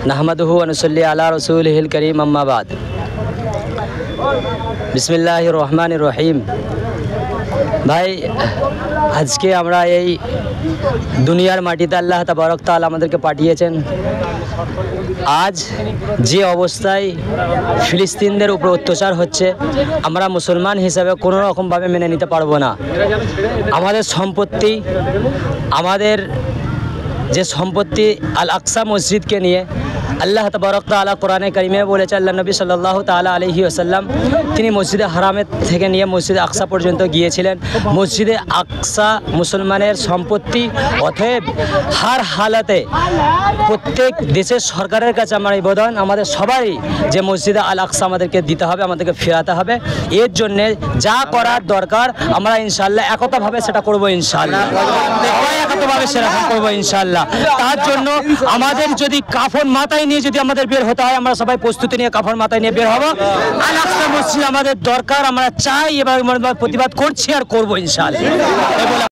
নাহমাদুহু ওয়া নুসাল্লি আলা রাসূলিহিল কারীম আম্মা বাদ। বিসমিল্লাহির রহমানির রহিম। ভাই, আজকে আমরা এই দুনিয়ার মাটিতে আল্লাহ তাবারক তাআলা আমাদেরকে পাঠিয়েছেন। আজ যে অবস্থায় ফিলিস্তিনদের উপর অত্যাচার হচ্ছে, আমরা মুসলমান হিসাবে কোনো রকমভাবে মেনে নিতে পারবো না। আমাদের সম্পত্তি, আমাদের যে সম্পত্তি আল আকসা মসজিদকে নিয়ে আল্লাহ তাবারক তাআলা কোরআনে কারিমে বলেছে, আল্লাহ নবী সাল্লাল্লাহু তাআলা আলাইহি ওয়াসাল্লাম তিনি মসজিদে হারামের থেকে নিয়ে মসজিদে আকসা পর্যন্ত গিয়েছিলেন। মসজিদে আকসা মুসলমানের সম্পত্তি, অতএব হার হালাতে প্রত্যেক দেশের সরকারের কাছে আমার নিবেদন, আমাদের সবারই যে মসজিদে আল আকসা আমাদেরকে দিতে হবে, আমাদেরকে ফেরাতে হবে। এর জন্যে যা করার দরকার আমরা ইনশাআল্লাহ একতাভাবে সেটা করবো, ইনশাআল্লাহ একতাভাবে সেটা করবো ইনশাআল্লাহ। তার জন্য আমাদের যদি কাফন মাথায় নিয়ে যদি আমাদের বের হতে হয়, আমরা সবাই প্রস্তুতি নিয়ে কাফন মাথায় নিয়ে বের হবো। আল আকসা মসজিদ আমাদের দরকার, আমরা চাই এবং প্রতিবাদ করছি আর করবো ইনশাআল্লাহ।